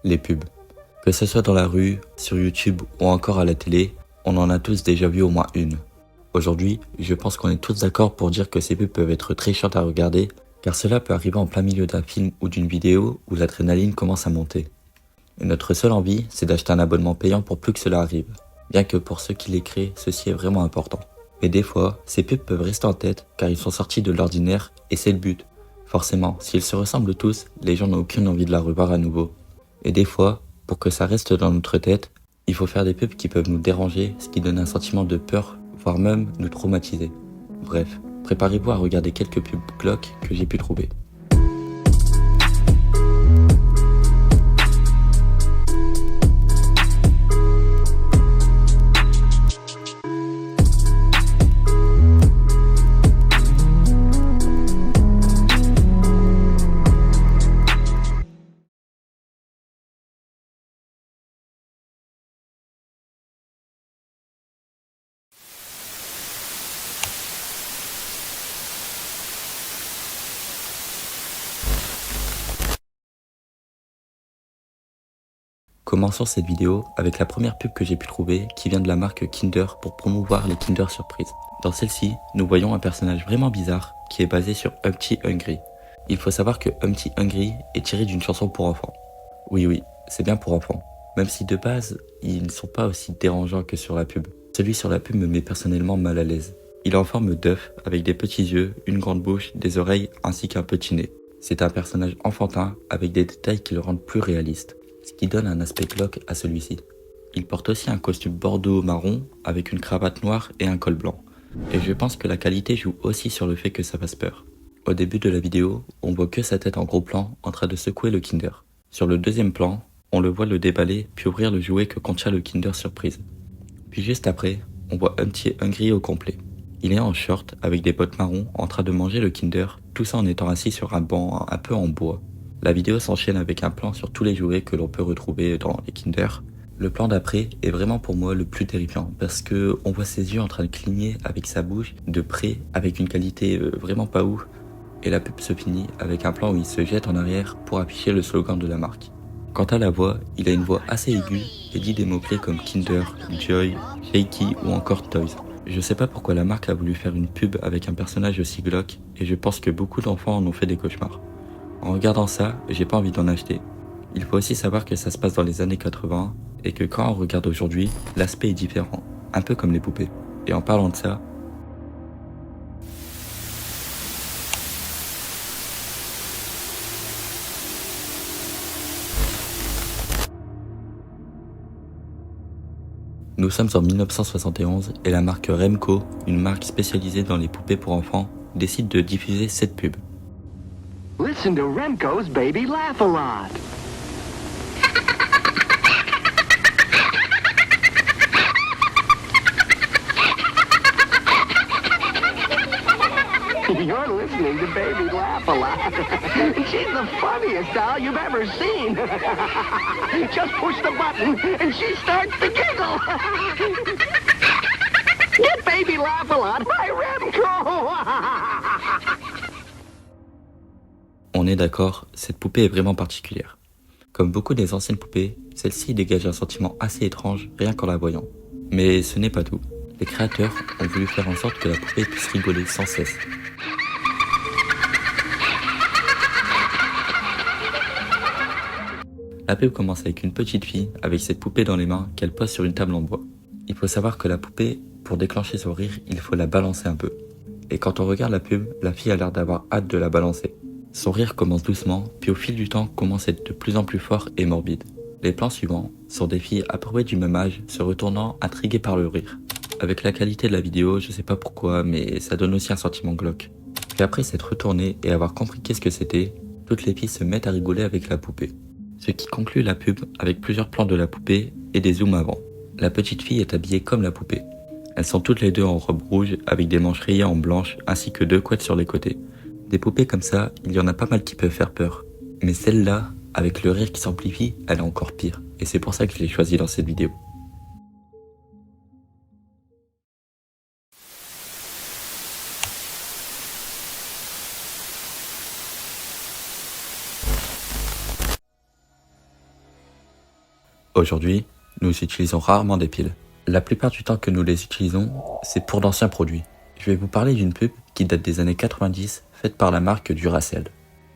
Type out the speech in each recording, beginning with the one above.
Les pubs. Que ce soit dans la rue, sur YouTube ou encore à la télé, on en a tous déjà vu au moins une. Aujourd'hui, je pense qu'on est tous d'accord pour dire que ces pubs peuvent être très chiantes à regarder, car cela peut arriver en plein milieu d'un film ou d'une vidéo où l'adrénaline commence à monter. Et notre seule envie, c'est d'acheter un abonnement payant pour plus que cela arrive. Bien que pour ceux qui les créent, ceci est vraiment important. Mais des fois, ces pubs peuvent rester en tête car ils sont sortis de l'ordinaire et c'est le but. Forcément, s'ils se ressemblent tous, les gens n'ont aucune envie de la revoir à nouveau. Et des fois, pour que ça reste dans notre tête, il faut faire des pubs qui peuvent nous déranger, ce qui donne un sentiment de peur, voire même nous traumatiser. Bref, préparez-vous à regarder quelques pubs glauques que j'ai pu trouver. Commençons cette vidéo avec la première pub que j'ai pu trouver qui vient de la marque Kinder pour promouvoir les Kinder Surprise. Dans celle-ci, nous voyons un personnage vraiment bizarre qui est basé sur Humpty Hungry. Il faut savoir que Humpty Hungry est tiré d'une chanson pour enfants. Oui, c'est bien pour enfants. Même si de base, ils ne sont pas aussi dérangeants que sur la pub. Celui sur la pub me met personnellement mal à l'aise. Il est en forme d'œuf avec des petits yeux, une grande bouche, des oreilles ainsi qu'un petit nez. C'est un personnage enfantin avec des détails qui le rendent plus réaliste, ce qui donne un aspect glauque à celui-ci. Il porte aussi un costume bordeaux-marron avec une cravate noire et un col blanc. Et je pense que la qualité joue aussi sur le fait que ça fasse peur. Au début de la vidéo, on voit que sa tête en gros plan en train de secouer le Kinder. Sur le deuxième plan, on le voit le déballer puis ouvrir le jouet que contient le Kinder Surprise. Puis juste après, on voit Humpty Hungry au complet. Il est en short avec des bottes marron en train de manger le Kinder, tout ça en étant assis sur un banc un peu en bois. La vidéo s'enchaîne avec un plan sur tous les jouets que l'on peut retrouver dans les Kinder. Le plan d'après est vraiment pour moi le plus terrifiant parce que on voit ses yeux en train de cligner avec sa bouche de près avec une qualité vraiment pas ouf. Et la pub se finit avec un plan où il se jette en arrière pour afficher le slogan de la marque. Quant à la voix, il a une voix assez aiguë et dit des mots-clés comme Kinder, Joy, Shaky ou encore Toys. Je sais pas pourquoi la marque a voulu faire une pub avec un personnage aussi glauque et je pense que beaucoup d'enfants en ont fait des cauchemars. En regardant ça, j'ai pas envie d'en acheter. Il faut aussi savoir que ça se passe dans les années 80 et que quand on regarde aujourd'hui, l'aspect est différent, un peu comme les poupées. Et en parlant de ça, nous sommes en 1971 et la marque Remco, une marque spécialisée dans les poupées pour enfants, décide de diffuser cette pub. Listen to Remco's Baby Laugh a Lot. You're listening to Baby Laugh a Lot. She's the funniest doll you've ever seen. Just push the button and she starts to giggle. Get Baby Laugh a Lot by Remco. On est d'accord, cette poupée est vraiment particulière. Comme beaucoup des anciennes poupées, celle-ci dégage un sentiment assez étrange rien qu'en la voyant. Mais ce n'est pas tout. Les créateurs ont voulu faire en sorte que la poupée puisse rigoler sans cesse. La pub commence avec une petite fille avec cette poupée dans les mains qu'elle pose sur une table en bois. Il faut savoir que la poupée, pour déclencher son rire, il faut la balancer un peu. Et quand on regarde la pub, la fille a l'air d'avoir hâte de la balancer. Son rire commence doucement, puis au fil du temps commence à être de plus en plus fort et morbide. Les plans suivants sont des filles à peu près du même âge se retournant intriguées par le rire. Avec la qualité de la vidéo, je sais pas pourquoi, mais ça donne aussi un sentiment glauque. Puis après s'être retournées et avoir compris qu'est-ce que c'était, toutes les filles se mettent à rigoler avec la poupée. Ce qui conclut la pub avec plusieurs plans de la poupée et des zooms avant. La petite fille est habillée comme la poupée. Elles sont toutes les deux en robe rouge avec des manches rayées en blanche ainsi que 2 couettes sur les côtés. Des poupées comme ça, il y en a pas mal qui peuvent faire peur. Mais celle-là, avec le rire qui s'amplifie, elle est encore pire. Et c'est pour ça que je l'ai choisie dans cette vidéo. Aujourd'hui, nous utilisons rarement des piles. La plupart du temps que nous les utilisons, c'est pour d'anciens produits. Je vais vous parler d'une pub qui date des années 90, faite par la marque Duracell.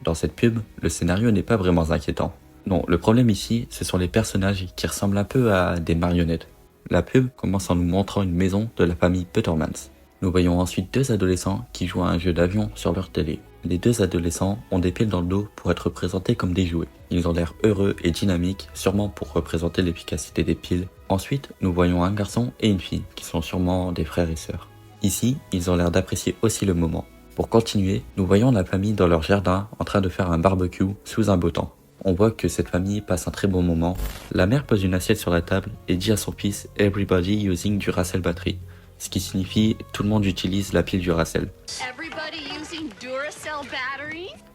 Dans cette pub, le scénario n'est pas vraiment inquiétant. Non, le problème ici, ce sont les personnages qui ressemblent un peu à des marionnettes. La pub commence en nous montrant une maison de la famille Petermans. Nous voyons ensuite deux adolescents qui jouent à un jeu d'avion sur leur télé. Les deux adolescents ont des piles dans le dos pour être représentés comme des jouets. Ils ont l'air heureux et dynamiques, sûrement pour représenter l'efficacité des piles. Ensuite, nous voyons un garçon et une fille, qui sont sûrement des frères et sœurs. Ici, ils ont l'air d'apprécier aussi le moment. Pour continuer, nous voyons la famille dans leur jardin en train de faire un barbecue sous un beau temps. On voit que cette famille passe un très bon moment. La mère pose une assiette sur la table et dit à son fils « Everybody using Duracell battery », ce qui signifie « tout le monde utilise la pile Duracell ».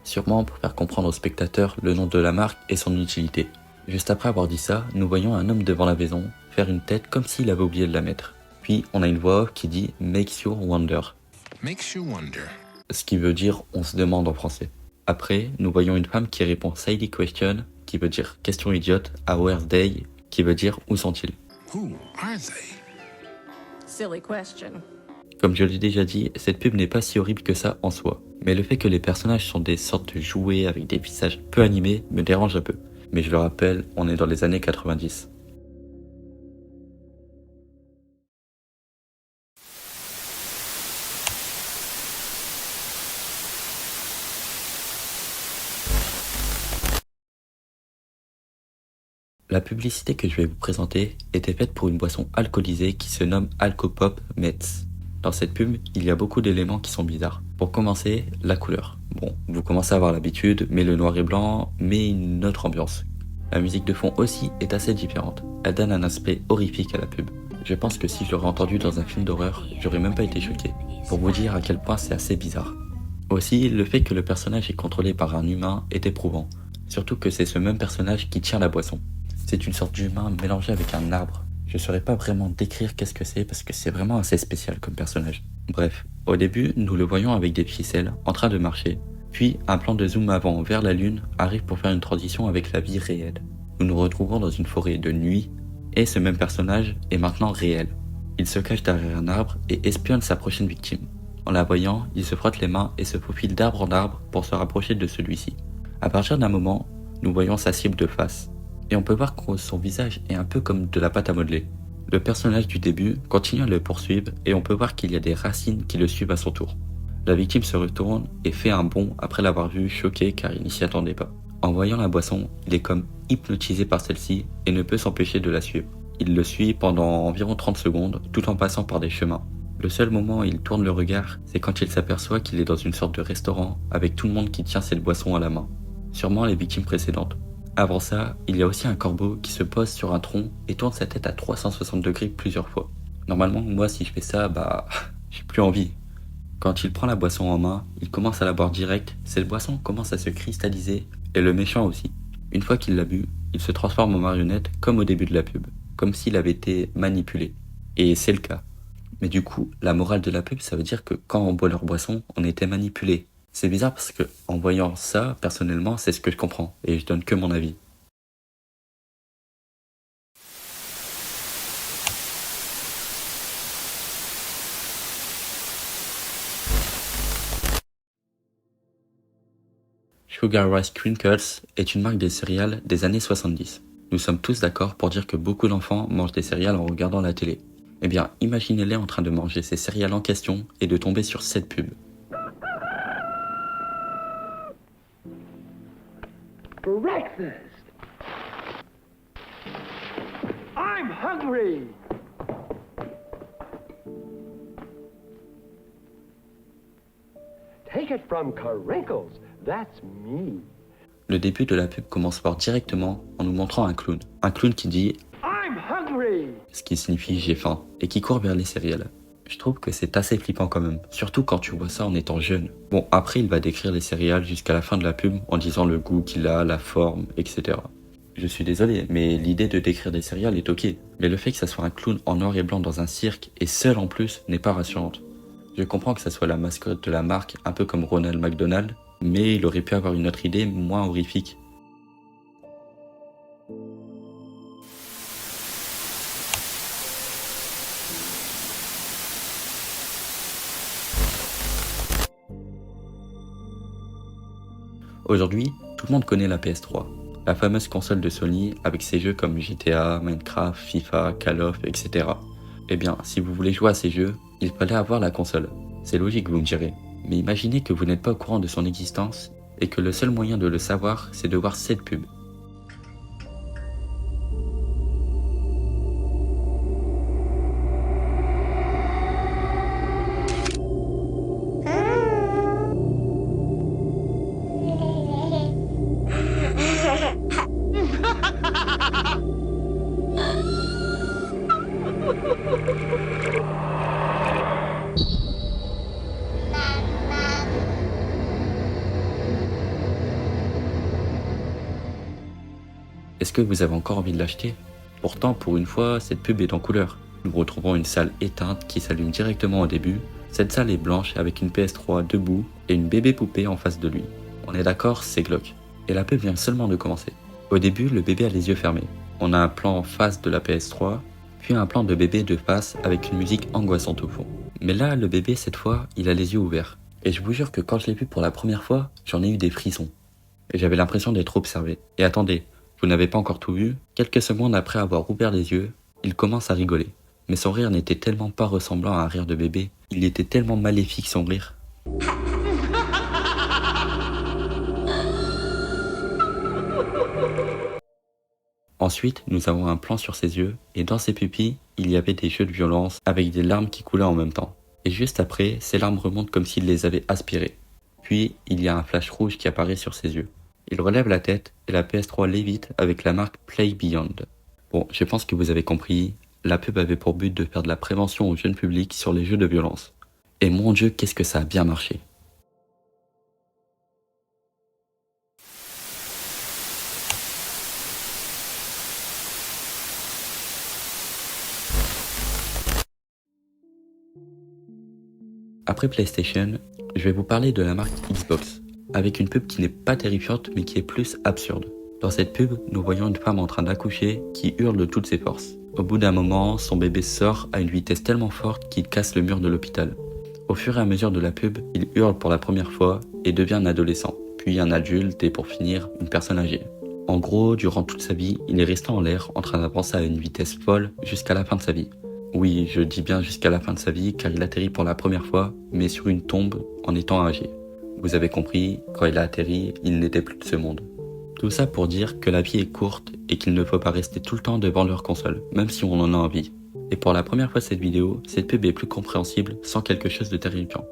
Sûrement pour faire comprendre aux spectateurs le nom de la marque et son utilité. Juste après avoir dit ça, nous voyons un homme devant la maison faire une tête comme s'il avait oublié de la mettre. Puis on a une voix off qui dit « Makes you wonder ». Makes you wonder. Ce qui veut dire « on se demande » en français. Après, nous voyons une femme qui répond silly question, qui veut dire question idiote, à where's they, qui veut dire où sont-ils. Who are they? Silly question. Comme je l'ai déjà dit, cette pub n'est pas si horrible que ça en soi. Mais le fait que les personnages sont des sortes de jouets avec des visages peu animés me dérange un peu. Mais je le rappelle, on est dans les années 90. La publicité que je vais vous présenter était faite pour une boisson alcoolisée qui se nomme Alcopop Mets. Dans cette pub, il y a beaucoup d'éléments qui sont bizarres. Pour commencer, la couleur. Bon, vous commencez à avoir l'habitude, mais le noir et blanc met une autre ambiance. La musique de fond aussi est assez différente. Elle donne un aspect horrifique à la pub. Je pense que si je l'aurais entendu dans un film d'horreur, j'aurais même pas été choqué. Pour vous dire à quel point c'est assez bizarre. Aussi, le fait que le personnage est contrôlé par un humain est éprouvant. Surtout que c'est ce même personnage qui tient la boisson. C'est une sorte d'humain mélangé avec un arbre. Je saurais pas vraiment décrire qu'est-ce que c'est parce que c'est vraiment assez spécial comme personnage. Bref, au début, nous le voyons avec des ficelles en train de marcher. Puis, un plan de zoom avant vers la lune arrive pour faire une transition avec la vie réelle. Nous nous retrouvons dans une forêt de nuit et ce même personnage est maintenant réel. Il se cache derrière un arbre et espionne sa prochaine victime. En la voyant, il se frotte les mains et se faufile d'arbre en arbre pour se rapprocher de celui-ci. À partir d'un moment, nous voyons sa cible de face. Et on peut voir que son visage est un peu comme de la pâte à modeler. Le personnage du début continue à le poursuivre et on peut voir qu'il y a des racines qui le suivent à son tour. La victime se retourne et fait un bond après l'avoir vu choqué car il n'y s'y attendait pas. En voyant la boisson, il est comme hypnotisé par celle-ci et ne peut s'empêcher de la suivre. Il le suit pendant environ 30 secondes tout en passant par des chemins. Le seul moment où il tourne le regard, c'est quand il s'aperçoit qu'il est dans une sorte de restaurant avec tout le monde qui tient cette boisson à la main. Sûrement les victimes précédentes. Avant ça, il y a aussi un corbeau qui se pose sur un tronc et tourne sa tête à 360 degrés plusieurs fois. Normalement, moi si je fais ça, j'ai plus envie. Quand il prend la boisson en main, il commence à la boire direct, cette boisson commence à se cristalliser, et le méchant aussi. Une fois qu'il l'a bu, il se transforme en marionnette comme au début de la pub, comme s'il avait été manipulé. Et c'est le cas. Mais du coup, la morale de la pub, ça veut dire que quand on boit leur boisson, on était manipulé. C'est bizarre parce que, en voyant ça, personnellement, c'est ce que je comprends, et je donne que mon avis. Sugar Rice Crinkles est une marque de céréales des années 70. Nous sommes tous d'accord pour dire que beaucoup d'enfants mangent des céréales en regardant la télé. Eh bien, imaginez-les en train de manger ces céréales en question et de tomber sur cette pub. Breakfast. I'm hungry. Take it from Karinkles. That's me. Le début de la pub commence par directement en nous montrant un clown. Un clown qui dit « I'm hungry. » ce qui signifie « j'ai faim » et qui court vers les céréales. Je trouve que c'est assez flippant quand même, surtout quand tu vois ça en étant jeune. Bon, après il va décrire les céréales jusqu'à la fin de la pub en disant le goût qu'il a, la forme, etc. Je suis désolé, mais l'idée de décrire des céréales est ok. Mais le fait que ça soit un clown en noir et blanc dans un cirque, et seul en plus, n'est pas rassurante. Je comprends que ça soit la mascotte de la marque, un peu comme Ronald McDonald, mais il aurait pu avoir une autre idée moins horrifique. Aujourd'hui, tout le monde connaît la PS3, la fameuse console de Sony avec ses jeux comme GTA, Minecraft, FIFA, Call of, etc. Eh bien, si vous voulez jouer à ces jeux, il fallait avoir la console. C'est logique, vous me direz. Mais imaginez que vous n'êtes pas au courant de son existence et que le seul moyen de le savoir, c'est de voir cette pub. Est-ce que vous avez encore envie de l'acheter? Pourtant, pour une fois, cette pub est en couleur. Nous retrouvons une salle éteinte qui s'allume directement au début. Cette salle est blanche avec une PS3 debout et une bébé poupée en face de lui. On est d'accord, c'est glauque. Et la pub vient seulement de commencer. Au début, le bébé a les yeux fermés. On a un plan en face de la PS3, puis un plan de bébé de face avec une musique angoissante au fond. Mais là, le bébé, cette fois, il a les yeux ouverts. Et je vous jure que quand je l'ai vu pour la première fois, j'en ai eu des frissons. Et j'avais l'impression d'être observé. Et attendez, vous n'avez pas encore tout vu? Quelques secondes après avoir ouvert les yeux, il commence à rigoler. Mais son rire n'était tellement pas ressemblant à un rire de bébé, il était tellement maléfique son rire. Ensuite, nous avons un plan sur ses yeux, et dans ses pupilles, il y avait des jeux de violence avec des larmes qui coulaient en même temps. Et juste après, ces larmes remontent comme s'il les avait aspirées. Puis, il y a un flash rouge qui apparaît sur ses yeux. Il relève la tête et la PS3 lévite avec la marque Play Beyond. Bon, je pense que vous avez compris, la pub avait pour but de faire de la prévention au jeune public sur les jeux de violence. Et mon Dieu, qu'est-ce que ça a bien marché. Après PlayStation, je vais vous parler de la marque Xbox, avec une pub qui n'est pas terrifiante mais qui est plus absurde. Dans cette pub, nous voyons une femme en train d'accoucher qui hurle de toutes ses forces. Au bout d'un moment, son bébé sort à une vitesse tellement forte qu'il casse le mur de l'hôpital. Au fur et à mesure de la pub, il hurle pour la première fois et devient un adolescent, puis un adulte et pour finir, une personne âgée. En gros, durant toute sa vie, il est resté en l'air en train d'avancer à une vitesse folle jusqu'à la fin de sa vie. Oui, je dis bien jusqu'à la fin de sa vie car il atterrit pour la première fois, mais sur une tombe en étant âgé. Vous avez compris, quand il a atterri, il n'était plus de ce monde. Tout ça pour dire que la vie est courte et qu'il ne faut pas rester tout le temps devant leur console, même si on en a envie. Et pour la première fois de cette vidéo, cette pub est plus compréhensible sans quelque chose de terrifiant.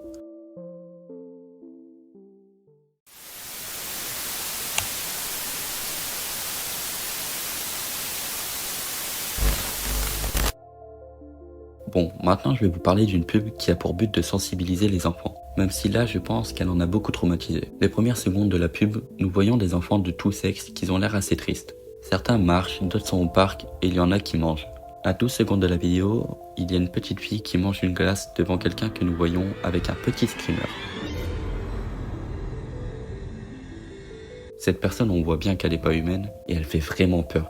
Bon, maintenant je vais vous parler d'une pub qui a pour but de sensibiliser les enfants, même si là je pense qu'elle en a beaucoup traumatisé. Les premières secondes de la pub, nous voyons des enfants de tous sexes qui ont l'air assez tristes. Certains marchent, d'autres sont au parc et il y en a qui mangent. À 12 secondes de la vidéo, il y a une petite fille qui mange une glace devant quelqu'un que nous voyons avec un petit screamer. Cette personne, on voit bien qu'elle n'est pas humaine et elle fait vraiment peur.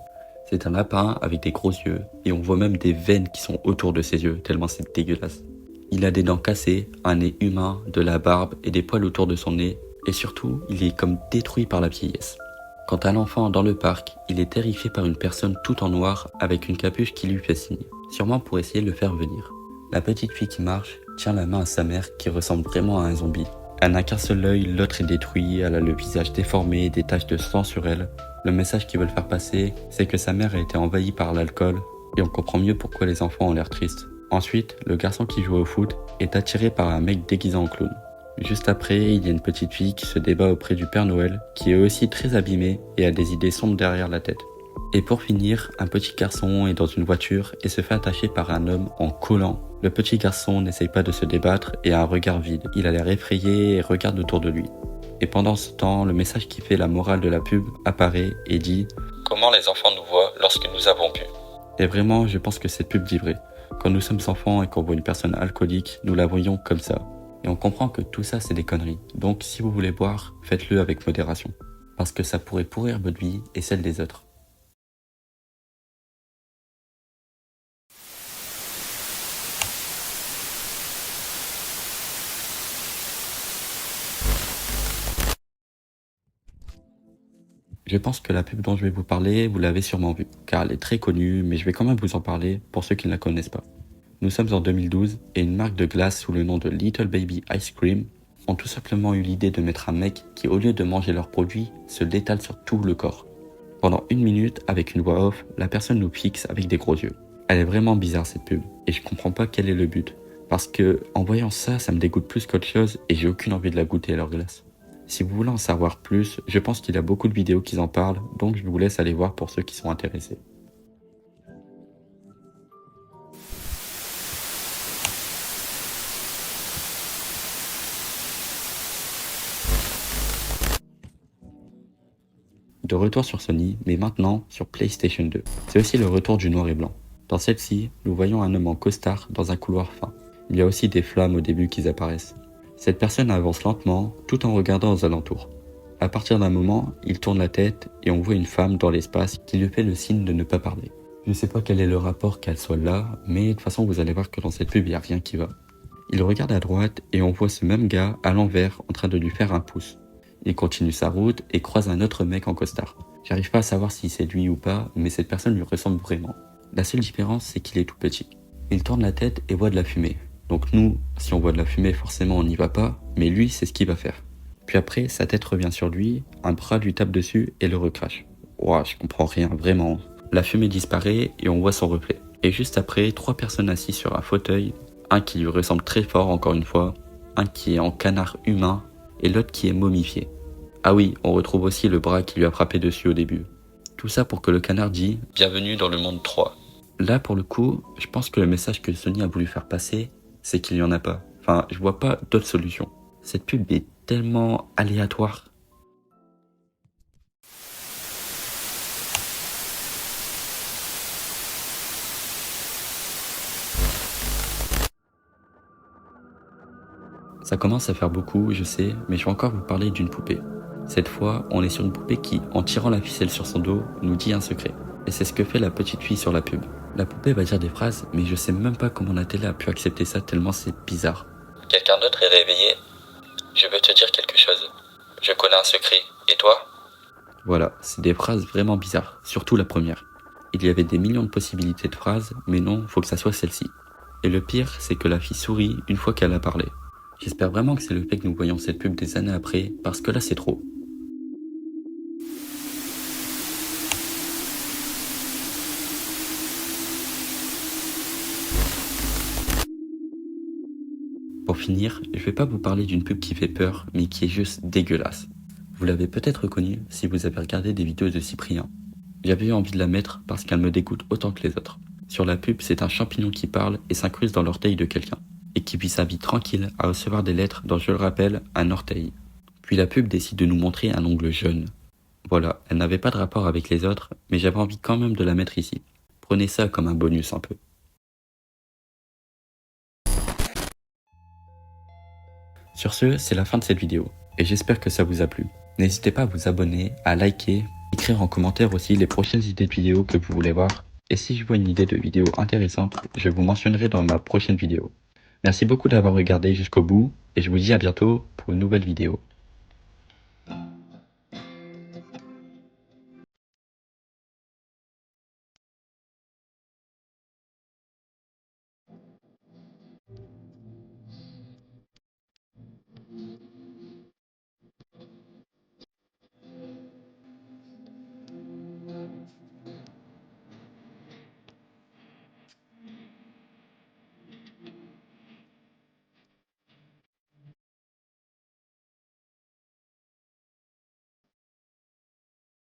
C'est un lapin avec des gros yeux et on voit même des veines qui sont autour de ses yeux tellement c'est dégueulasse. Il a des dents cassées, un nez humain, de la barbe et des poils autour de son nez et surtout il est comme détruit par la vieillesse. Quant à l'enfant dans le parc, il est terrifié par une personne tout en noir avec une capuche qui lui fait signe, sûrement pour essayer de le faire venir. La petite fille qui marche tient la main à sa mère qui ressemble vraiment à un zombie. Elle n'a qu'un seul œil, l'autre est détruit, elle a le visage déformé, des taches de sang sur elle. Le message qu'ils veulent faire passer, c'est que sa mère a été envahie par l'alcool et on comprend mieux pourquoi les enfants ont l'air tristes. Ensuite, le garçon qui joue au foot est attiré par un mec déguisé en clown. Juste après, il y a une petite fille qui se débat auprès du Père Noël, qui est aussi très abîmé et a des idées sombres derrière la tête. Et pour finir, un petit garçon est dans une voiture et se fait attacher par un homme en collant. Le petit garçon n'essaye pas de se débattre et a un regard vide. Il a l'air effrayé et regarde autour de lui. Et pendant ce temps, le message qui fait la morale de la pub apparaît et dit « Comment les enfants nous voient lorsque nous avons bu ?» Et vraiment, je pense que cette pub dit vrai. Quand nous sommes enfants et qu'on voit une personne alcoolique, nous la voyons comme ça. Et on comprend que tout ça, c'est des conneries. Donc, si vous voulez boire, faites-le avec modération. Parce que ça pourrait pourrir votre vie et celle des autres. Je pense que la pub dont je vais vous parler, vous l'avez sûrement vue, car elle est très connue, mais je vais quand même vous en parler pour ceux qui ne la connaissent pas. Nous sommes en 2012 et une marque de glace sous le nom de Little Baby Ice Cream ont tout simplement eu l'idée de mettre un mec qui, au lieu de manger leurs produits, se l'étale sur tout le corps. Pendant 1 minute, avec une voix off, la personne nous fixe avec des gros yeux. Elle est vraiment bizarre cette pub, et je comprends pas quel est le but. Parce que, en voyant ça, ça me dégoûte plus qu'autre chose et j'ai aucune envie de la goûter leur glace. Si vous voulez en savoir plus, je pense qu'il y a beaucoup de vidéos qui en parlent, donc je vous laisse aller voir pour ceux qui sont intéressés. De retour sur Sony, mais maintenant sur PlayStation 2. C'est aussi le retour du noir et blanc. Dans celle-ci, nous voyons un homme en costard dans un couloir fin. Il y a aussi des flammes au début qui apparaissent. Cette personne avance lentement, tout en regardant aux alentours. À partir d'un moment, il tourne la tête et on voit une femme dans l'espace qui lui fait le signe de ne pas parler. Je sais pas quel est le rapport qu'elle soit là, mais de toute façon vous allez voir que dans cette pub il n'y a rien qui va. Il regarde à droite et on voit ce même gars à l'envers en train de lui faire un pouce. Il continue sa route et croise un autre mec en costard. J'arrive pas à savoir si c'est lui ou pas, mais cette personne lui ressemble vraiment. La seule différence, c'est qu'il est tout petit. Il tourne la tête et voit de la fumée. Donc nous, si on voit de la fumée, forcément on n'y va pas, mais lui, c'est ce qu'il va faire. Puis après, sa tête revient sur lui, un bras lui tape dessus et le recrache. Ouah, je comprends rien, vraiment. La fumée disparaît et on voit son reflet. Et juste après, 3 personnes assises sur un fauteuil, un qui lui ressemble très fort encore une fois, un qui est en canard humain et l'autre qui est momifié. Ah oui, on retrouve aussi le bras qui lui a frappé dessus au début. Tout ça pour que le canard dit « Bienvenue dans le monde 3 ». Là, pour le coup, je pense que le message que Sony a voulu faire passer, c'est qu'il n'y en a pas. Enfin, je vois pas d'autre solution. Cette pub est tellement aléatoire. Ça commence à faire beaucoup, je sais, mais je vais encore vous parler d'une poupée. Cette fois, on est sur une poupée qui, en tirant la ficelle sur son dos, nous dit un secret. Et c'est ce que fait la petite fille sur la pub. La poupée va dire des phrases, mais je sais même pas comment la télé a pu accepter ça tellement c'est bizarre. Quelqu'un d'autre est réveillé? Je veux te dire quelque chose. Je connais un secret. Et toi? Voilà, c'est des phrases vraiment bizarres, surtout la première. Il y avait des millions de possibilités de phrases, mais non, faut que ça soit celle-ci. Et le pire, c'est que la fille sourit une fois qu'elle a parlé. J'espère vraiment que c'est le fait que nous voyons cette pub des années après, parce que là c'est trop. Pour finir, je vais pas vous parler d'une pub qui fait peur, mais qui est juste dégueulasse. Vous l'avez peut-être reconnue si vous avez regardé des vidéos de Cyprien. J'avais eu envie de la mettre parce qu'elle me dégoûte autant que les autres. Sur la pub, c'est un champignon qui parle et s'incruste dans l'orteil de quelqu'un, et qui vit sa vie tranquille à recevoir des lettres dans, je le rappelle, un orteil. Puis la pub décide de nous montrer un ongle jaune. Voilà, elle n'avait pas de rapport avec les autres, mais j'avais envie quand même de la mettre ici. Prenez ça comme un bonus un peu. Sur ce, c'est la fin de cette vidéo, et j'espère que ça vous a plu. N'hésitez pas à vous abonner, à liker, écrire en commentaire aussi les prochaines idées de vidéos que vous voulez voir, et si je vois une idée de vidéo intéressante, je vous mentionnerai dans ma prochaine vidéo. Merci beaucoup d'avoir regardé jusqu'au bout, et je vous dis à bientôt pour une nouvelle vidéo.